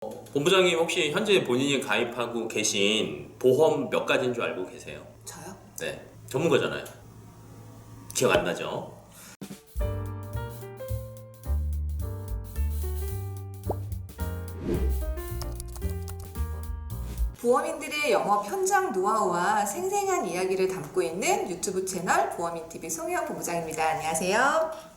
본부장님 혹시 현재 본인이 가입하고 계신 보험 몇 가지인 줄 알고 계세요? 저요? 네, 전문가잖아요. 기억 안 나죠? 보험인들의 영업 현장 노하우와 생생한 이야기를 담고 있는 유튜브 채널 보험인TV 송혜영 본부장입니다. 안녕하세요.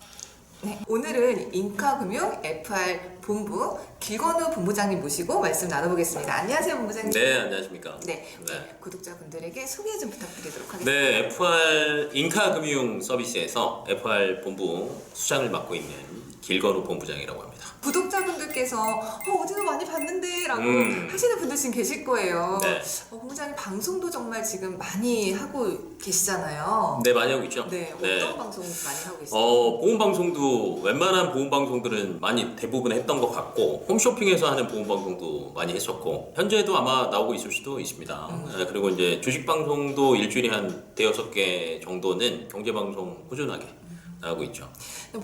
네, 오늘은 인카금융 FR 본부 길건우 본부장님 모시고 말씀 나눠보겠습니다. 안녕하세요, 본부장님. 네, 안녕하십니까. 네, 네. 구독자분들에게 소개 좀 부탁드리도록 하겠습니다. 네, FR 인카금융 서비스에서 FR 본부 수장을 맡고 있는 길건우 본부장이라고 합니다. 구독자분들께서 어디서 많이 봤는데 라고 하시는 분들 지금 계실 거예요. 네. 본부장님 방송도 정말 지금 많이 하고 계시잖아요. 네, 많이 하고 있죠. 네, 어떤 방송 많이 하고 계세요? 보험 방송도 웬만한 보험 방송들은 많이 대부분 했던 것 같고 홈쇼핑에서 하는 보험 방송도 많이 했었고 현재도 아마 나오고 있을 수도 있습니다. 네, 그리고 이제 주식 방송도 일주일에 한 대여섯 개 정도는 경제 방송 꾸준하게 나오고 있죠.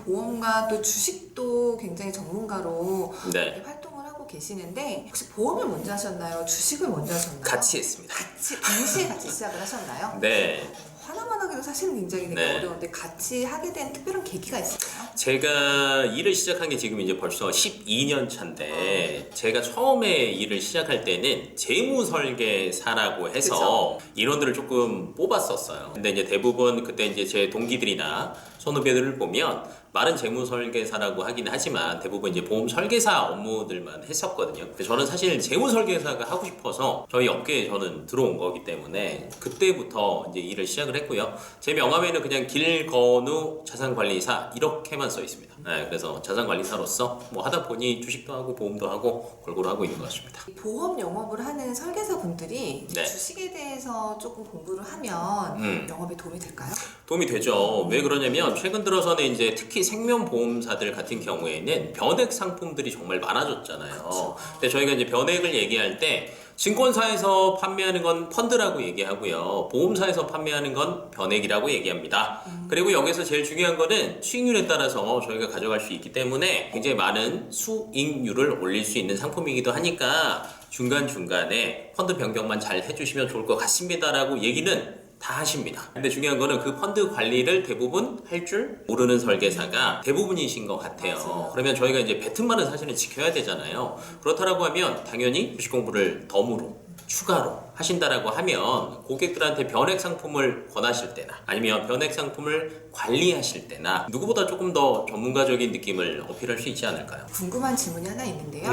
보험과 또 주식도 굉장히 전문가로 네, 이렇게 활동을 하고 계시는데 혹시 보험을 먼저 하셨나요? 주식을 먼저 하셨나요? 같이 했습니다. 동시에 같이 시작을 하셨나요? 네. 하나만 하기도 사실은 굉장히 되게 네. 어려운데 같이 하게 된 특별한 계기가 있을까요? 제가 일을 시작한 게 지금 이제 벌써 12년 차인데 제가 처음에 일을 시작할 때는 재무설계사라고 해서 인원들을 조금 뽑았었어요. 근데 이제 대부분 그때 이제 제 동기들이나 선후배들을 보면 말은 재무설계사라고 하긴 하지만 대부분 이제 보험 설계사 업무들만 했었거든요. 근데 저는 사실 재무설계사가 하고 싶어서 저희 업계에 저는 들어온 거기 때문에 그때부터 이제 일을 시작을 했고요. 제 명함에는 그냥 길건우 자산관리사 이렇게만 써 있습니다. 네, 그래서 자산관리사로서 뭐 하다 보니 주식도 하고 보험도 하고 골고루 하고 있는 것 같습니다. 보험 영업을 하는 설계사분들이 네. 주식에 대해서 조금 공부를 하면 영업에 도움이 될까요? 도움이 되죠. 왜 그러냐면 최근 들어서는 이제 특히 생명보험사들 같은 경우에는 변액 상품들이 정말 많아졌잖아요. 그쵸. 근데 저희가 이제 변액을 얘기할 때 증권사에서 판매하는 건 펀드라고 얘기하고요. 보험사에서 판매하는 건 변액이라고 얘기합니다. 그리고 여기서 제일 중요한 거는 수익률에 따라서 저희가 가져갈 수 있기 때문에 굉장히 많은 수익률을 올릴 수 있는 상품이기도 하니까 중간중간에 펀드 변경만 잘 해주시면 좋을 것 같습니다라고 얘기는 다 하십니다. 근데 중요한 거는 그 펀드 관리를 대부분 할 줄 모르는 설계사가 대부분이신 것 같아요. 맞아요. 그러면 저희가 이제 뱉은 말은 사실은 지켜야 되잖아요. 그렇다라고 하면 당연히 주식 공부를 덤으로 추가로 하신다라고 하면 고객들한테 변액 상품을 권하실 때나 아니면 변액 상품을 관리하실 때나 누구보다 조금 더 전문가적인 느낌을 어필할 수 있지 않을까요? 궁금한 질문이 하나 있는데요.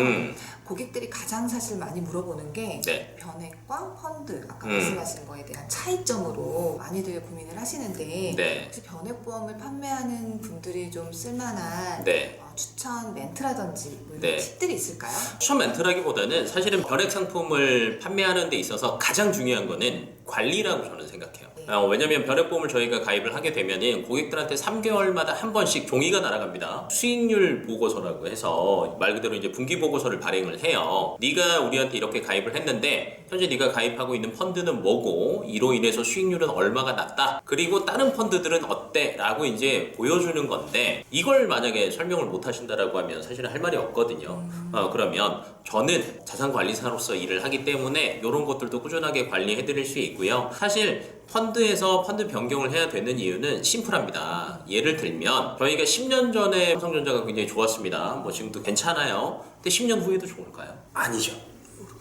고객들이 가장 사실 많이 물어보는 게 네. 변액과 펀드 아까 말씀하신 거에 대한 차이점으로 많이들 고민을 하시는데 네. 혹시 변액보험을 판매하는 분들이 좀 쓸만한 네. 추천 멘트라든지 뭐 이런 네. 팁들이 있을까요? 추천 멘트라기보다는 사실은 변액 상품을 판매하는 데 있어서 가장 중요한 거는 관리라고 저는 생각해요. 왜냐면 변액보험을 저희가 가입을 하게 되면은 고객들한테 3개월마다 한 번씩 종이가 날아갑니다. 수익률 보고서라고 해서 말 그대로 이제 분기 보고서를 발행을 해요. 네가 우리한테 이렇게 가입을 했는데 현재 네가 가입하고 있는 펀드는 뭐고 이로 인해서 수익률은 얼마가 났다. 그리고 다른 펀드들은 어때? 라고 이제 보여주는 건데 이걸 만약에 설명을 못 하신다라고 하면 사실은 할 말이 없거든요. 그러면 저는 자산관리사로서 일을 하기 때문에 이런 것들도 꾸준하게 관리해 드릴 수 있고요. 사실 펀드에서 펀드 변경을 해야 되는 이유는 심플합니다. 예를 들면 저희가 10년 전에 삼성전자가 굉장히 좋았습니다. 뭐 지금도 괜찮아요. 근데 10년 후에도 좋을까요? 아니죠.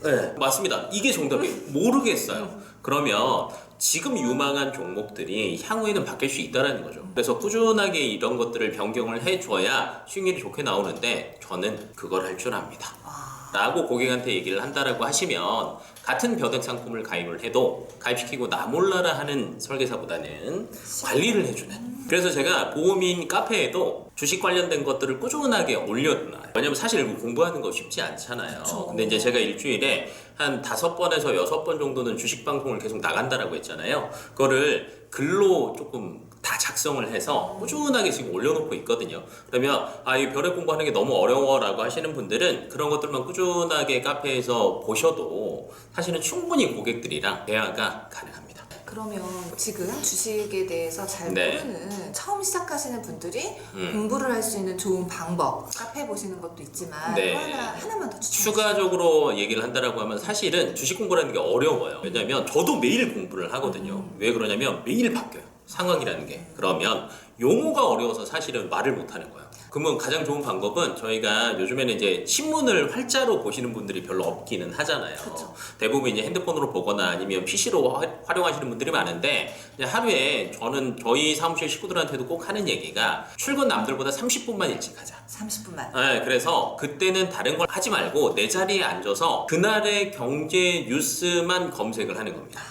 네, 맞습니다. 이게 정답이에요. 모르겠어요. 그러면 지금 유망한 종목들이 향후에는 바뀔 수 있다는 거죠. 그래서 꾸준하게 이런 것들을 변경을 해줘야 수익률이 좋게 나오는데 저는 그걸 할 줄 압니다. 라고 고객한테 얘기를 한다라고 하시면 같은 변액 상품을 가입을 해도 가입시키고 나 몰라라 하는 설계사보다는 관리를 해주는. 그래서 제가 보험인 카페에도 주식 관련된 것들을 꾸준하게 올려놔요. 왜냐면 사실 공부하는 거 쉽지 않잖아요. 그쵸. 근데 이제 제가 일주일에 한 5번에서 6번 정도는 주식 방송을 계속 나간다라고 했잖아요. 그거를 글로 조금 다 작성을 해서 꾸준하게 지금 올려놓고 있거든요. 그러면 이 별의 공부하는 게 너무 어려워라고 하시는 분들은 그런 것들만 꾸준하게 카페에서 보셔도 사실은 충분히 고객들이랑 대화가 가능합니다. 그러면 지금 주식에 대해서 잘 네. 모르는 처음 시작하시는 분들이 음. 공부를 할 수 있는 좋은 방법, 카페 보시는 것도 있지만 네. 또 하나만 더 추천해 추가적으로 얘기를 한다라고 하면 사실은 주식 공부라는 게 어려워요. 왜냐면 저도 매일 공부를 하거든요. 왜 그러냐면 매일 바뀌어요. 상황이라는 게. 그러면 용어가 어려워서 사실은 말을 못 하는 거예요. 그러면 가장 좋은 방법은 저희가 요즘에는 이제 신문을 활자로 보시는 분들이 별로 없기는 하잖아요. 그쵸. 대부분 이제 핸드폰으로 보거나 아니면 PC로 활용하시는 분들이 많은데 이제 하루에 저는 저희 사무실 식구들한테도 꼭 하는 얘기가 출근 남들보다 30분만 일찍 하자. 30분만. 네, 그래서 그때는 다른 걸 하지 말고 내 자리에 앉아서 그날의 경제 뉴스만 검색을 하는 겁니다.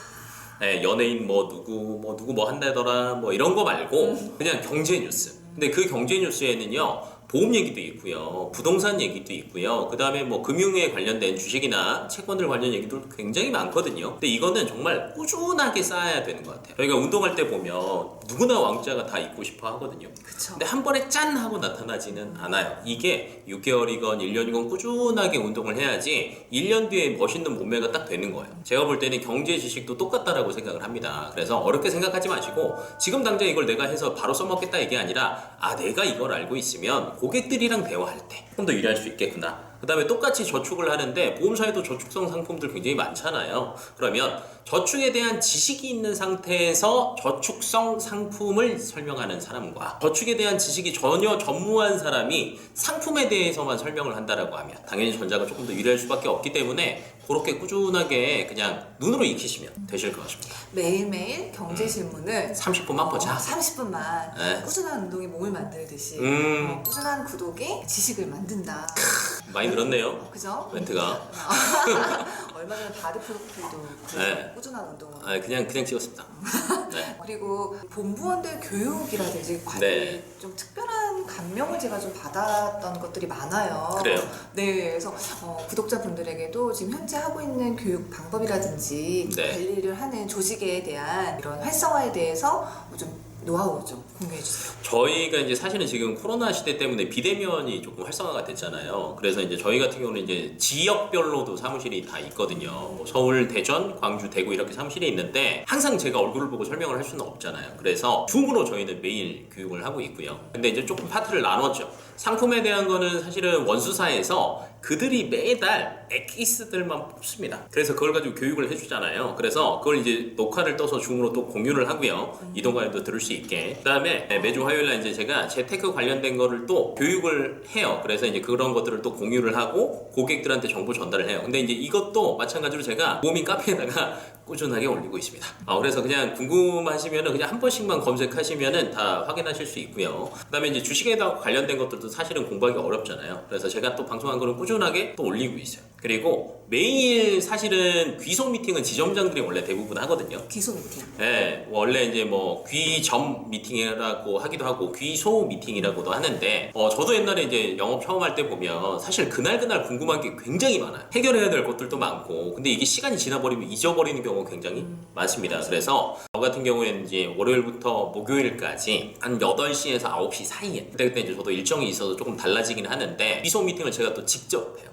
네, 연예인 뭐 누구 뭐 한다더라 뭐 이런 거 말고 그냥 경제 뉴스. 근데 그 경제 뉴스에는요 보험 얘기도 있고요, 부동산 얘기도 있고요, 그 다음에 뭐 금융에 관련된 주식이나 채권들 관련 얘기도 굉장히 많거든요. 근데 이거는 정말 꾸준하게 쌓아야 되는 것 같아요. 저희가 운동할 때 보면 누구나 왕자가 다 있고 싶어 하거든요. 그쵸. 근데 한 번에 짠 하고 나타나지는 않아요. 이게 6개월이건 1년이건 꾸준하게 운동을 해야지 1년 뒤에 멋있는 몸매가 딱 되는 거예요. 제가 볼 때는 경제 지식도 똑같다라고 생각을 합니다. 그래서 어렵게 생각하지 마시고 지금 당장 이걸 내가 해서 바로 써먹겠다 이게 아니라 내가 이걸 알고 있으면 고객들이랑 대화할 때 좀 더 유리할 수 있겠구나. 그 다음에 똑같이 저축을 하는데 보험사에도 저축성 상품들 굉장히 많잖아요. 그러면 저축에 대한 지식이 있는 상태에서 저축성 상품을 설명하는 사람과 저축에 대한 지식이 전혀 전무한 사람이 상품에 대해서만 설명을 한다라고 하면 당연히 전자가 조금 더 유리할 수밖에 없기 때문에 그렇게 꾸준하게 그냥 눈으로 익히시면 되실 것 같습니다. 매일매일 경제 실문을 30분만 보자. 30분만 네. 꾸준한 운동이 몸을 만들듯이 꾸준한 구독이 지식을 만든다. 많이 늘었네요. 그죠? 멘트가. 얼마 전에 바디 프로필도 네. 꾸준한 운동으로. 그냥 찍었습니다. 네. 그리고 본부원들 교육이라든지 관리 네. 좀 특별한 감명을 제가 좀 받았던 것들이 많아요. 그래요? 네, 그래서 구독자분들에게도 지금 현재 하고 있는 교육 방법이라든지 네. 관리를 하는 조직에 대한 이런 활성화에 대해서 좀 노하우 좀 공유해 주세요. 저희가 이제 사실은 지금 코로나 시대 때문에 비대면이 조금 활성화가 됐잖아요. 그래서 이제 저희 같은 경우는 이제 지역별로도 사무실이 다 있거든요. 뭐 서울, 대전, 광주, 대구 이렇게 사무실이 있는데 항상 제가 얼굴을 보고 설명을 할 수는 없잖아요. 그래서 줌으로 저희는 매일 교육을 하고 있고요. 근데 이제 조금 파트를 나눴죠. 상품에 대한 거는 사실은 원수사에서 그들이 매달 엑기스들만 뽑습니다. 그래서 그걸 가지고 교육을 해주잖아요. 그래서 그걸 이제 녹화를 떠서 줌으로 또 공유를 하고요. 이동관에도 들을 수 있게. 그 다음에 매주 화요일날 이제 제가 재테크 관련된 거를 또 교육을 해요. 그래서 이제 그런 것들을 또 공유를 하고 고객들한테 정보 전달을 해요. 근데 이제 이것도 마찬가지로 제가 모민 카페에다가 꾸준하게 올리고 있습니다. 그래서 그냥 궁금하시면은 그냥 한 번씩만 검색하시면은 다 확인하실 수 있고요. 그 다음에 이제 주식에 관련된 것들도 사실은 공부하기 어렵잖아요. 그래서 제가 또 방송한 거는 꾸준하게 또 올리고 있어요. 그리고 매일 사실은 귀속 미팅은 지점장들이 원래 대부분 하거든요. 귀소 미팅. 네, 원래 이제 뭐 귀점 미팅이라고 하기도 하고 귀소 미팅이라고도 하는데 저도 옛날에 이제 영업 처음 할 때 보면 사실 그날 궁금한 게 굉장히 많아요. 해결해야 될 것들도 많고 근데 이게 시간이 지나버리면 잊어버리는 경우가 굉장히 많습니다. 그래서 저 같은 경우에는 이제 월요일부터 목요일까지 한 8시에서 9시 사이에 그때 이제 저도 일정이 있어서 조금 달라지긴 하는데 귀소 미팅을 제가 또 직접 해요.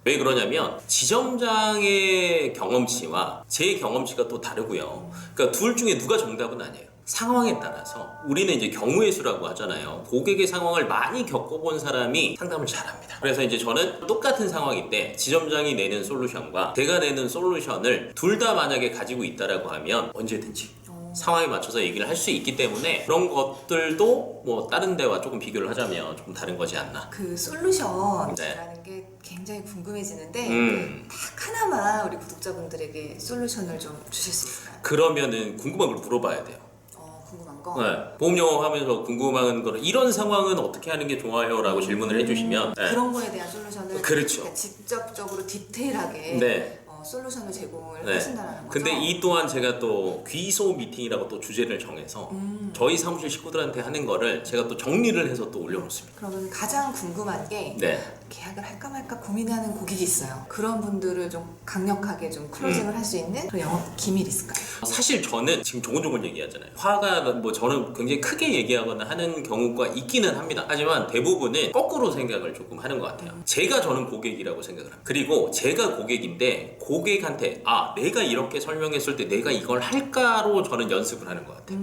왜 그러냐면 지점장의 경험치와 제 경험치가 또 다르고요. 그러니까 둘 중에 누가 정답은 아니에요. 상황에 따라서 우리는 이제 경우의 수라고 하잖아요. 고객의 상황을 많이 겪어본 사람이 상담을 잘합니다. 그래서 이제 저는 똑같은 상황인데 지점장이 내는 솔루션과 제가 내는 솔루션을 둘 다 만약에 가지고 있다라고 하면 언제든지 상황에 맞춰서 얘기를 할 수 있기 때문에 그런 것들도 뭐 다른 데와 조금 비교를 하자면 조금 다른 거지 않나. 그 솔루션이라는 네. 게 굉장히 궁금해지는데 딱 하나만 우리 구독자분들에게 솔루션을 좀 주실 수 있을까요? 그러면은 궁금한 걸 물어봐야 돼요. 궁금한 거? 네. 보험 영업하면서 궁금한 거를 이런 상황은 어떻게 하는 게 좋아요? 라고 질문을 해주시면 네. 그런 거에 대한 솔루션을 그렇죠. 그러니까 직접적으로 디테일하게 네. 솔루션을 제공을 네. 하신다는 거죠? 근데 이 또한 제가 또 귀소 미팅이라고 또 주제를 정해서 저희 사무실 식구들한테 하는 거를 제가 또 정리를 해서 또 올려놓습니다. 그러면 가장 궁금한 게 네. 계약을 할까 말까 고민하는 고객이 있어요. 그런 분들을 좀 강력하게 좀 클로징을 할 수 있는 그런 영업 기밀이 있을까요? 사실 저는 지금 조곤조곤 얘기하잖아요. 화가 뭐 저는 굉장히 크게 얘기하거나 하는 경우가 있기는 합니다. 하지만 대부분은 거꾸로 생각을 조금 하는 것 같아요. 저는 고객이라고 생각을 합니다. 그리고 제가 고객인데 고객한테 내가 이렇게 설명했을 때 내가 이걸 할까로 저는 연습을 하는 것 같아요.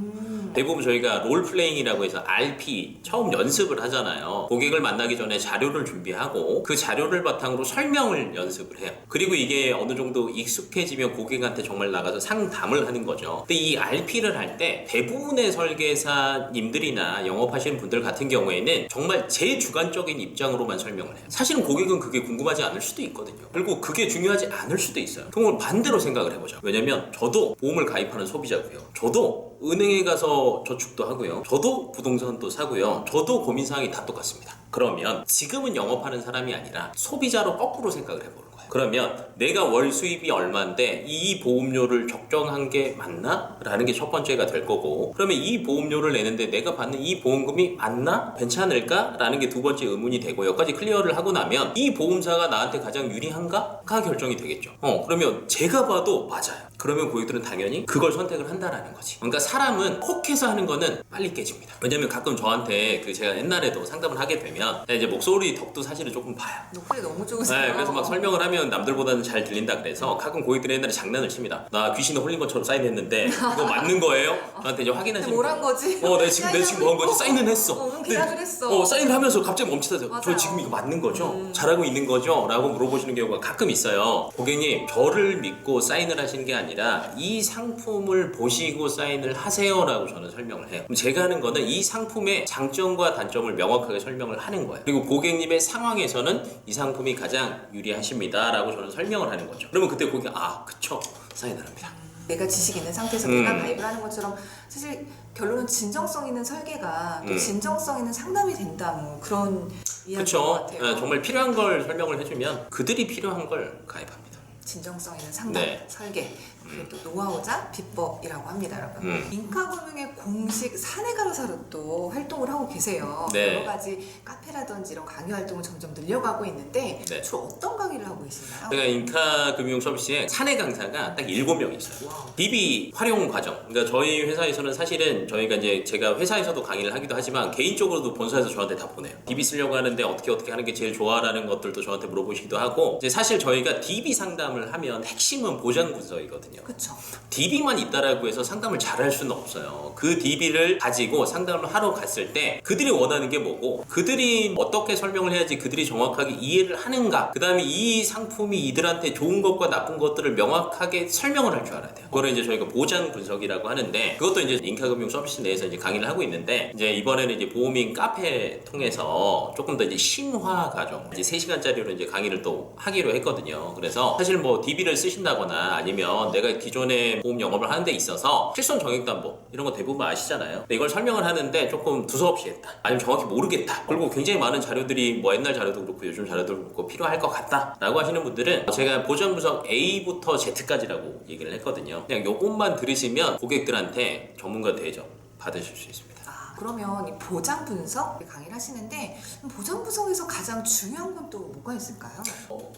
대부분 저희가 롤플레잉이라고 해서 RP 처음 연습을 하잖아요. 고객을 만나기 전에 자료를 준비하고 그 자료를 바탕으로 설명을 연습을 해요. 그리고 이게 어느 정도 익숙해지면 고객한테 정말 나가서 상담을 하는 거죠. 근데 이 RP를 할 때 대부분의 설계사님들이나 영업하시는 분들 같은 경우에는 정말 제 주관적인 입장으로만 설명을 해요. 사실은 고객은 그게 궁금하지 않을 수도 있거든요. 그리고 그게 중요하지 않을 수도 있어요. 정말 반대로 생각을 해보죠. 왜냐면 저도 보험을 가입하는 소비자고요. 저도 은행에 가서 저축도 하고요. 저도 부동산도 사고요. 저도 고민사항이 다 똑같습니다. 그러면 지금은 영업하는 사람이 아니라 소비자로 거꾸로 생각을 해보는 거예요. 그러면 내가 월 수입이 얼마인데 이 보험료를 적정한 게 맞나? 라는 게 첫 번째가 될 거고, 그러면 이 보험료를 내는데 내가 받는 이 보험금이 맞나? 괜찮을까? 라는 게 두 번째 의문이 되고, 여기까지 클리어를 하고 나면 이 보험사가 나한테 가장 유리한가? 가 결정이 되겠죠. 그러면 제가 봐도 맞아요. 그러면 고객들은 당연히 그걸 선택을 한다라는 거지. 그러니까 사람은 혹해서 하는 거는 빨리 깨집니다. 왜냐면 가끔 저한테 제가 옛날에도 상담을 하게 되면 이제 목소리 덕도 사실은 조금 봐요. 목소리 너무 좋으세요. 네, 그래서 막 설명을 하면 남들보다는 잘 들린다 그래서 가끔 고객들이 옛날에 장난을 칩니다. 나 귀신에 홀린 것처럼 사인했는데 이거 맞는 거예요? 저한테 이제 확인하시면 뭘 한 거지? 내가 지금 뭐 한 거지? 사인은 했어. 계약을 했어. 사인을 하면서 갑자기 멈추다. 저 맞아요. 지금 이거 맞는 거죠? 잘하고 있는 거죠? 라고 물어보시는 경우가 가끔 있어요. 고객님, 저를 믿고 사인을 하시는 게 아니라 이 상품을 보시고 사인을 하세요라고 저는 설명을 해요. 그럼 제가 하는 거는 이 상품의 장점과 단점을 명확하게 설명을 하는 거예요. 그리고 고객님의 상황에서는 이 상품이 가장 유리하십니다 라고 저는 설명을 하는 거죠. 그러면 그때 고객이 그쵸, 사인을 합니다. 내가 지식이 있는 상태에서 내가 가입을 하는 것처럼 사실 결론은 진정성 있는 설계가 또 진정성 있는 상담이 된다, 뭐 그런 이야기인 것 그쵸. 같아요. 네, 정말 필요한 걸 설명을 해주면 그들이 필요한 걸 가입합니다. 진정성 있는 상담, 네. 설계, 그리고 또 노하우자 비법이라고 합니다, 여러분. 인카금융의 공식 사내 강사로 또 활동을 하고 계세요. 네. 여러 가지 카페라든지 이런 강의 활동을 점점 늘려가고 있는데 네. 주로 어떤 강의를 하고 계신가요? 제가 인카금융 서비스에 사내 강사가 딱 7명 있어요. DB 활용 과정. 그러니까 저희 회사에서는 사실은 저희가 이제 제가 회사에서도 강의를 하기도 하지만 개인적으로도 본사에서 저한테 다 보내요. DB 쓰려고 하는데 어떻게 하는 게 제일 좋아라는 것들도 저한테 물어보시기도 하고, 이제 사실 저희가 DB 상담을 하면 핵심은 보장 분석이거든요. 그렇죠. DB만 있다라고 해서 상담을 잘할 수는 없어요. 그 DB를 가지고 상담을 하러 갔을 때 그들이 원하는 게 뭐고, 그들이 어떻게 설명을 해야지 그들이 정확하게 이해를 하는가, 그 다음에 이 상품이 이들한테 좋은 것과 나쁜 것들을 명확하게 설명을 할 줄 알아야 돼요. 그거를 이제 저희가 보장 분석이라고 하는데, 그것도 이제 인카금융 서비스 내에서 이제 강의를 하고 있는데, 이제 이번에는 이제 보험인 카페 통해서 조금 더 이제 심화 과정, 이제 3시간짜리로 이제 강의를 또 하기로 했거든요. 그래서 사실 뭐 DB를 쓰신다거나 아니면 내가 기존에 보험 영업을 하는 데 있어서 실손 정액담보 이런 거 대부분 아시잖아요. 근데 이걸 설명을 하는데 조금 두서없이 했다, 아니면 정확히 모르겠다, 그리고 굉장히 많은 자료들이 뭐 옛날 자료도 그렇고 요즘 자료도 그렇고 필요할 것 같다 라고 하시는 분들은 제가 보장 분석 A부터 Z까지라고 얘기를 했거든요. 그냥 요것만 들으시면 고객들한테 전문가 대접 받으실 수 있습니다. 그러면 이 보장 분석 강의를 하시는데 보장 분석에서 가장 중요한 건 또 뭐가 있을까요?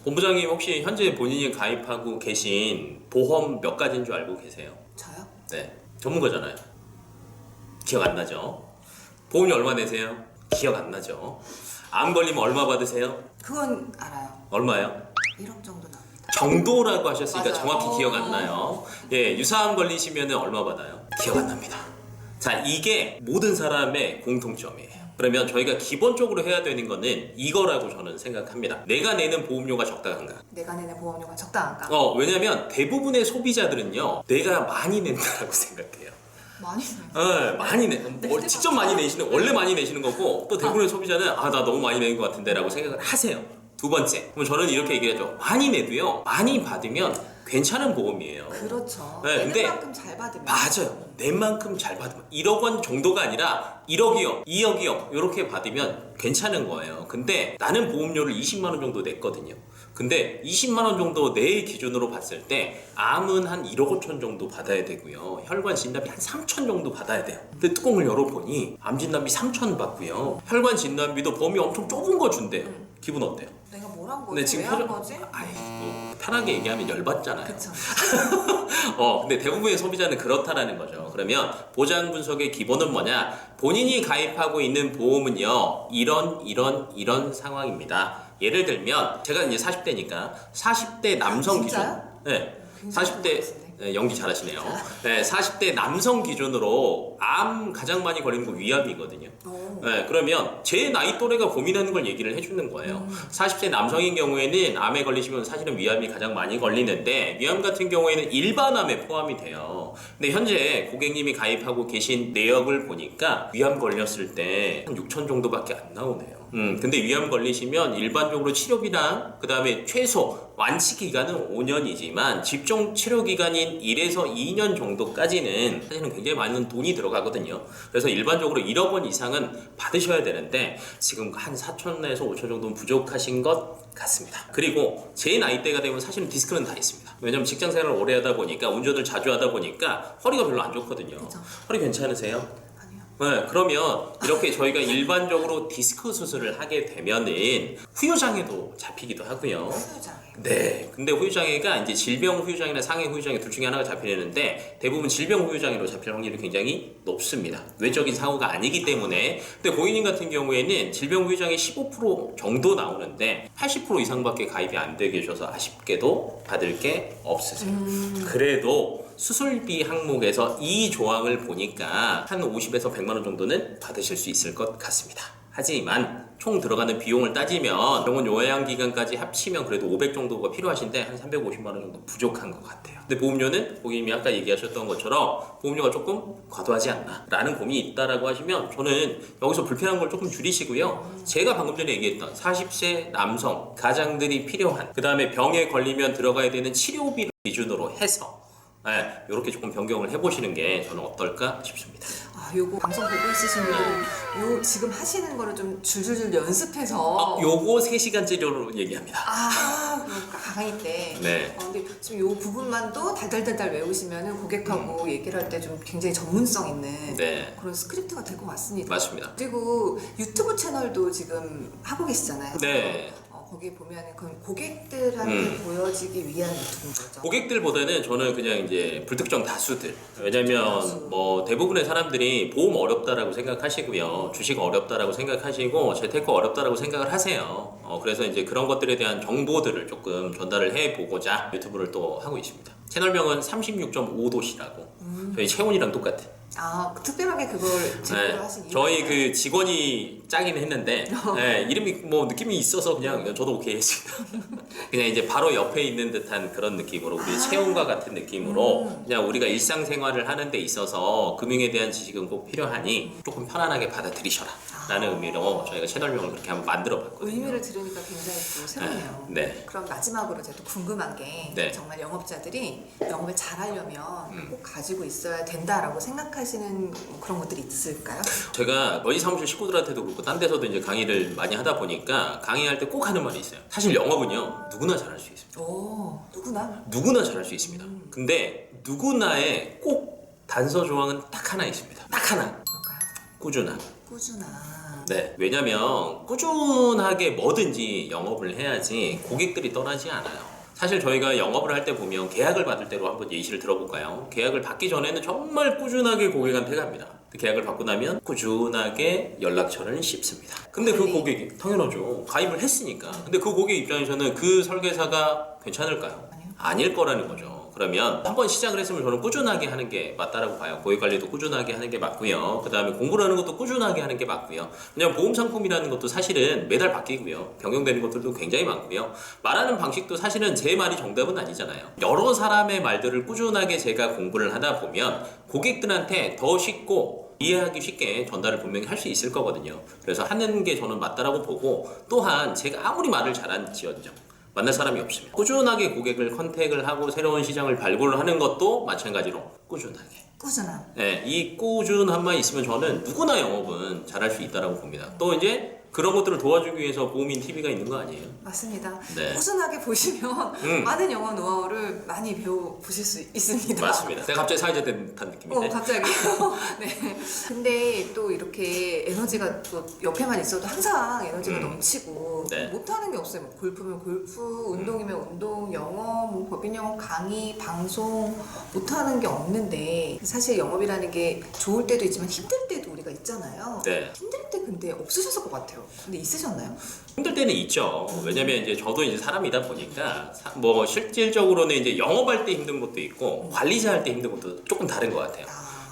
본부장님 혹시 현재 본인이 가입하고 계신 보험 몇 가지인 줄 알고 계세요? 저요? 네, 전문가잖아요. 기억 안 나죠? 보험료 얼마 내세요? 기억 안 나죠? 암 걸리면 얼마 받으세요? 그건 알아요. 얼마요? 1억 정도 나옵니다. 정도라고 하셨으니까 맞아요. 정확히 기억 안 나요. 예, 유사암 걸리시면 얼마 받아요? 기억 안 납니다. 자, 이게 모든 사람의 공통점이에요. 그러면 저희가 기본적으로 해야 되는 거는 이거라고 저는 생각합니다. 내가 내는 보험료가 적당한가? 내가 내는 보험료가 적당한가? 왜냐면 대부분의 소비자들은요, 내가 많이 낸다라고 생각해요. 많이 내요. 많이 직접 많이 내시는, 원래 많이 내시는 거고, 또 대부분의 소비자는 나 너무 많이 내는 것 같은데 라고 생각을 하세요. 두 번째, 그럼 저는 이렇게 얘기하죠. 많이 내도요, 많이 받으면 괜찮은 보험이에요. 그렇죠. 네, 내는 근데 만큼 잘 받으면. 맞아요. 낸 만큼 잘 받으면 1억 원 정도가 아니라 1억이요, 2억이요 이렇게 받으면 괜찮은 거예요. 근데 나는 보험료를 20만 원 정도 냈거든요. 근데 20만 원 정도 내 기준으로 봤을 때 암은 한 1억 5천 정도 받아야 되고요, 혈관 진단비 한 3천 정도 받아야 돼요. 근데 뚜껑을 열어보니 암 진단비 3천 받고요, 혈관 진단비도 범위 엄청 좁은 거 준대요. 기분 어때요? 근데 지금 왜한 거지? 아이고 편하게 얘기하면 열받잖아요. 그쵸. 근데 대부분의 소비자는 그렇다라는 거죠. 그러면 보장 분석의 기본은 뭐냐? 본인이 가입하고 있는 보험은요, 이런 상황입니다. 예를 들면, 제가 이제 40대니까, 40대 남성 기준. 진짜요? 네. 굉장히 40대, 네, 연기 잘하시네요. 네, 40대 남성 기준으로 암 가장 많이 걸리는 거 위암이거든요. 네, 그러면 제 나이 또래가 고민하는 걸 얘기를 해주는 거예요. 40대 남성인 경우에는 암에 걸리시면 사실은 위암이 가장 많이 걸리는데 위암 같은 경우에는 일반암에 포함이 돼요. 근데 현재 고객님이 가입하고 계신 내역을 보니까 위암 걸렸을 때 한 6천 정도밖에 안 나오네요. 근데 위암 걸리시면 일반적으로 치료비랑 그 다음에 최소 완치 기간은 5년이지만 집중 치료 기간인 1에서 2년 정도까지는 사실은 굉장히 많은 돈이 들어가거든요. 그래서 일반적으로 1억 원 이상은 받으셔야 되는데 지금 한 4천에서 5천 정도는 부족하신 것 같습니다. 그리고 제 나이대가 되면 사실은 디스크는 다 있습니다. 왜냐면 직장 생활을 오래 하다 보니까 운전을 자주 하다 보니까 허리가 별로 안 좋거든요. 그쵸. 허리 괜찮으세요? 아니요. 네, 그러면 이렇게 저희가 일반적으로 디스크 수술을 하게 되면은 후유장애도 잡히기도 하고요. 후유장애. 네, 근데 후유장애가 이제 질병 후유장애나 상해 후유장애 둘 중에 하나가 잡히는데 대부분 질병 후유장애로 잡힐 확률이 굉장히 높습니다. 외적인 사고가 아니기 때문에. 근데 고객님 같은 경우에는 질병 후유장애 15% 정도 나오는데 80% 이상밖에 가입이 안 돼 계셔서 아쉽게도 받을 게 없으세요. 그래도 수술비 항목에서 이 조항을 보니까 한 50에서 100만 원 정도는 받으실 수 있을 것 같습니다. 하지만 총 들어가는 비용을 따지면 병원 요양기간까지 합치면 그래도 500 정도가 필요하신데 한 350만 원 정도 부족한 것 같아요. 근데 보험료는 고객님이 아까 얘기하셨던 것처럼 보험료가 조금 과도하지 않나 라는 고민이 있다라고 하시면 저는 여기서 불편한 걸 조금 줄이시고요. 제가 방금 전에 얘기했던 40세 남성 가장들이 필요한 그 다음에 병에 걸리면 들어가야 되는 치료비를 기준으로 해서 이렇게 조금 변경을 해보시는 게 저는 어떨까 싶습니다. 요거 방송 보고 있으신 분들은 요 지금 하시는 거를 좀 줄줄줄 연습해서 요거 3시간짜리로 얘기합니다. 그 강의 때. 네. 근데 지금 요 부분만도 달달달달 외우시면은 고객하고 얘기를 할 때 좀 굉장히 전문성 있는 네. 그런 스크립트가 될 것 같습니다. 맞습니다. 그리고 유튜브 채널도 지금 하고 계시잖아요. 네. 거기 보면은 그건 고객들한테 보여지기 위한 유튜브인 거죠. 고객들보다는 저는 그냥 이제 불특정 다수들. 왜냐면 뭐 대부분의 사람들이 보험 어렵다라고 생각하시고요. 주식 어렵다라고 생각하시고 재테크 어렵다라고 생각을 하세요. 그래서 이제 그런 것들에 대한 정보들을 조금 전달을 해보고자 유튜브를 또 하고 있습니다. 채널명은 36.5도시라고. 저희 채원이랑 똑같은. 특별하게 그걸 제보를 하신 이유가 저희 그 직원이 짜긴 했는데 이름이 뭐 느낌이 있어서 그냥 저도 오케이 했습니다. 그냥 이제 바로 옆에 있는 듯한 그런 느낌으로 우리 채용과 같은 느낌으로 그냥 우리가 일상생활을 하는 데 있어서 금융에 대한 지식은 꼭 필요하니 조금 편안하게 받아들이셔라 라는 의미로 저희가 채널명을 그렇게 한번 만들어 봤거든요. 의미를 들으니까 굉장히 또 새롭네요. 네. 그럼 마지막으로 제가 또 궁금한 게 네. 정말 영업자들이 영업을 잘하려면 꼭 가지고 있어야 된다라고 생각하시는 그런 것들이 있을까요? 제가 저희 사무실 식구들한테도 그렇고 딴 데서도 이제 강의를 많이 하다 보니까 강의할 때 꼭 하는 말이 있어요. 사실 영업은요 누구나 잘할 수 있습니다. 누구나? 누구나 잘할 수 있습니다. 근데 누구나의 꼭 단서 조항은 딱 하나 있습니다. 딱 하나. 뭘까요? 꾸준함. 꾸준함. 네. 왜냐면 꾸준하게 뭐든지 영업을 해야지 고객들이 떠나지 않아요. 사실 저희가 영업을 할 때 보면 계약을 받을 때로 한번 예시를 들어볼까요? 계약을 받기 전에는 정말 꾸준하게 고객한테 갑니다. 계약을 받고 나면 꾸준하게 연락처를 씹습니다. 근데 그 고객이 당연하죠. 가입을 했으니까. 근데 그 고객 입장에서는 그 설계사가 괜찮을까요? 아닐 거라는 거죠. 그러면 한번 시작을 했으면 저는 꾸준하게 하는 게 맞다라고 봐요. 고객 관리도 꾸준하게 하는 게 맞고요. 그 다음에 공부를 하는 것도 꾸준하게 하는 게 맞고요. 왜냐면 보험 상품이라는 것도 사실은 매달 바뀌고요. 변경되는 것들도 굉장히 많고요. 말하는 방식도 사실은 제 말이 정답은 아니잖아요. 여러 사람의 말들을 꾸준하게 제가 공부를 하다 보면 고객들한테 더 쉽고 이해하기 쉽게 전달을 분명히 할 수 있을 거거든요. 그래서 하는 게 저는 맞다라고 보고 또한 제가 아무리 말을 잘한지언정 만날 사람이 없으면 꾸준하게 고객을 컨택을 하고 새로운 시장을 발굴을 하는 것도 마찬가지로 꾸준하게. 꾸준함. 네, 이 꾸준함만 있으면 저는 누구나 영업은 잘할 수 있다라고 봅니다. 또 이제 그런 것들을 도와주기 위해서 보험인 TV가 있는 거 아니에요? 맞습니다. 네. 꾸준하게 보시면 많은 영어 노하우를 많이 배워보실 수 있습니다. 맞습니다. 내가 갑자기 사회자 된 듯한 느낌인데. 갑자기. 네. 근데 또 이렇게 에너지가 또 옆에만 있어도 항상 에너지가 넘치고 네. 못하는 게 없어요. 뭐 골프면 골프, 운동이면 운동, 영어, 뭐 법인 영어 강의, 방송 못하는 게 없는데 사실 영업이라는 게 좋을 때도 있지만 힘들 때도 우리가 있잖아요. 네. 힘들 때 근데 없으셨을 것 같아요. 근데 있으셨나요? 힘들 때는 있죠. 왜냐면 이제 저도 이제 사람이다 보니까 뭐 실질적으로는 이제 영업할 때 힘든 것도 있고 관리자 할 때 힘든 것도 조금 다른 것 같아요.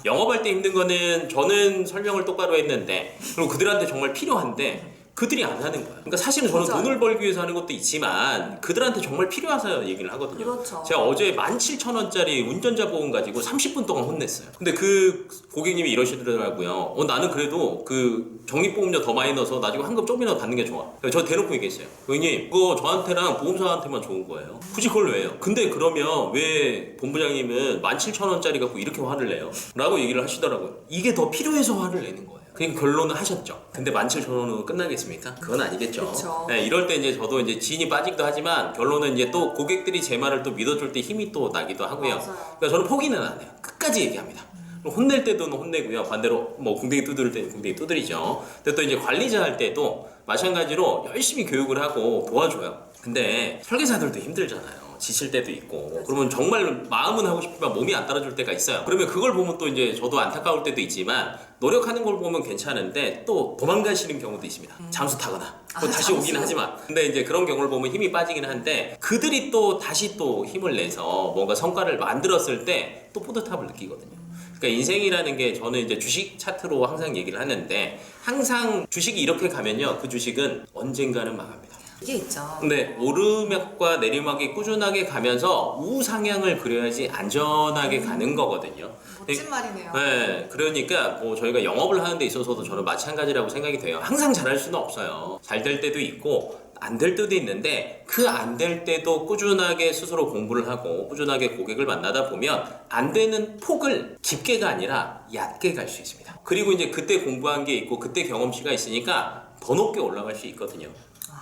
영업할 때 힘든 거는 저는 설명을 똑바로 했는데 그리고 그들한테 정말 필요한데 그들이 안 하는 거야. 그러니까 사실은 저는 맞아요. 돈을 벌기 위해서 하는 것도 있지만 그들한테 정말 필요해서 얘기를 하거든요. 그렇죠. 제가 어제 17,000원짜리 운전자 보험 가지고 30분 동안 혼냈어요. 근데 그 고객님이 이러시더라고요. 나는 그래도 그 적립보험료 더 많이 넣어서 나중에 환급 조금이라도 받는 게 좋아. 저 대놓고 얘기했어요. 고객님, 그거 저한테랑 보험사한테만 좋은 거예요. 굳이 그걸 왜 해요? 근데 그러면 왜 본부장님은 17,000원짜리 갖고 이렇게 화를 내요? 라고 얘기를 하시더라고요. 이게 더 필요해서 화를 내는 거예요. 그러니까 결론은 하셨죠. 근데 17,000원으로 끝나겠습니까? 그건 아니겠죠. 그쵸. 네, 이럴 때 이제 저도 이제 진이 빠지기도 하지만 결론은 이제 또 고객들이 제 말을 또 믿어줄 때 힘이 또 나기도 하고요. 맞아요. 그러니까 저는 포기는 안 해요. 끝까지 얘기합니다. 혼낼 때도 혼내고요. 반대로 뭐 궁뎅이 두드릴 때는 궁뎅이 두드리죠. 근데 또 이제 관리자 할 때도 마찬가지로 열심히 교육을 하고 도와줘요. 근데 설계사들도 힘들잖아요. 지칠 때도 있고 그러면 정말 마음은 하고 싶지만 몸이 안 따라줄 때가 있어요. 그러면 그걸 보면 또 이제 저도 안타까울 때도 있지만 노력하는 걸 보면 괜찮은데 또 도망가시는 경우도 있습니다. 잠수 타거나 또 다시 오긴 하지만 근데 이제 그런 경우를 보면 힘이 빠지긴 한데 그들이 또 다시 또 힘을 내서 뭔가 성과를 만들었을 때 또 뿌듯함을 느끼거든요. 그러니까 인생이라는 게 저는 이제 주식 차트로 항상 얘기를 하는데 항상 주식이 이렇게 가면요 그 주식은 언젠가는 망합니다. 이게 있죠. 근데 오르막과 내리막이 꾸준하게 가면서 우상향을 그려야지 안전하게 가는 거거든요. 멋진 말이네요. 네, 그러니까 뭐 저희가 영업을 하는 데 있어서도 저는 마찬가지라고 생각이 돼요. 항상 잘할 수는 없어요. 잘 될 때도 있고 안 될 때도 있는데 그 안 될 때도 꾸준하게 스스로 공부를 하고 꾸준하게 고객을 만나다 보면 안 되는 폭을 깊게가 아니라 얕게 갈 수 있습니다. 그리고 이제 그때 공부한 게 있고 그때 경험치가 있으니까 더 높게 올라갈 수 있거든요.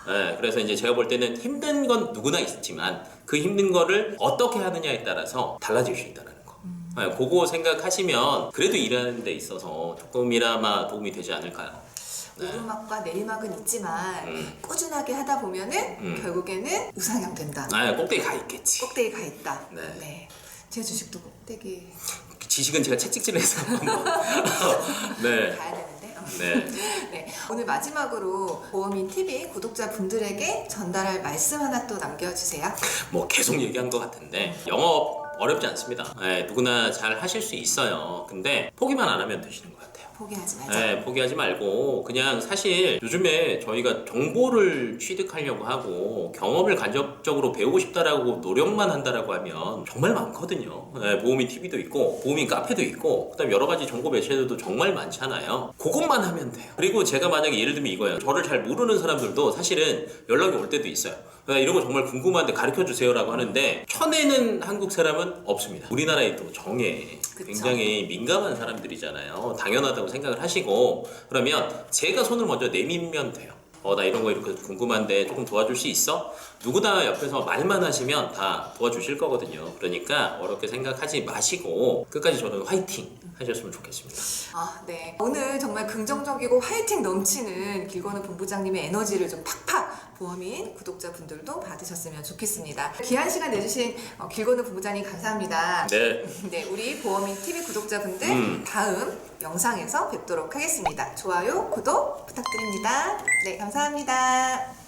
네, 그래서 이제 제가 볼 때는 힘든 건 누구나 있지만 그 힘든 거를 어떻게 하느냐에 따라서 달라질 수 있다는 거. 네, 그거 생각하시면 그래도 일하는 데 있어서 조금이나마 도움이 되지 않을까요? 오르막과 내리막은 있지만 꾸준하게 하다 보면은 결국에는 우상향 된다. 아, 꼭대기 가 있겠지. 꼭대기 가 있다. 네. 제 주식도 꼭대기 지식은 제가 채찍질해서 네. 가야 되는데. 네. 네. 오늘 마지막으로 보험인 TV 구독자분들에게 전달할 말씀 하나 또 남겨주세요. 뭐 계속 얘기한 것 같은데 영업 어렵지 않습니다. 네, 누구나 잘 하실 수 있어요. 근데 포기만 안 하면 되시는 것 같아요. 포기하지 말자. 네, 포기하지 말고 그냥 사실 요즘에 저희가 정보를 취득하려고 하고 경험을 간접적으로 배우고 싶다라고 노력만 한다라고 하면 정말 많거든요. 네, 보험인 TV도 있고 보험인 카페도 있고 그다음 여러 가지 정보 매체들도 정말 많잖아요. 그것만 하면 돼요. 그리고 제가 만약에 예를 들면 이거예요. 저를 잘 모르는 사람들도 사실은 연락이 올 때도 있어요. 이런 거 정말 궁금한데 가르쳐 주세요라고 하는데 쳐내는 한국 사람은 없습니다. 우리나라의 또 정에 굉장히 민감한 사람들이잖아요. 당연하다고 생각을 하시고 그러면 제가 손을 먼저 내밀면 돼요. 나 이런 거 이렇게 궁금한데 조금 도와줄 수 있어? 누구나 옆에서 말만 하시면 다 도와주실 거거든요. 그러니까 어렵게 생각하지 마시고 끝까지 저는 화이팅 하셨으면 좋겠습니다. 네. 오늘 정말 긍정적이고 화이팅 넘치는 길건우 본부장님의 에너지를 좀 팍팍 보험인 구독자분들도 받으셨으면 좋겠습니다. 귀한 시간 내주신 길건우 본부장님 감사합니다. 네. 네, 우리 보험인 TV 구독자분들 다음 영상에서 뵙도록 하겠습니다. 좋아요, 구독 부탁드립니다. 네, 감사합니다.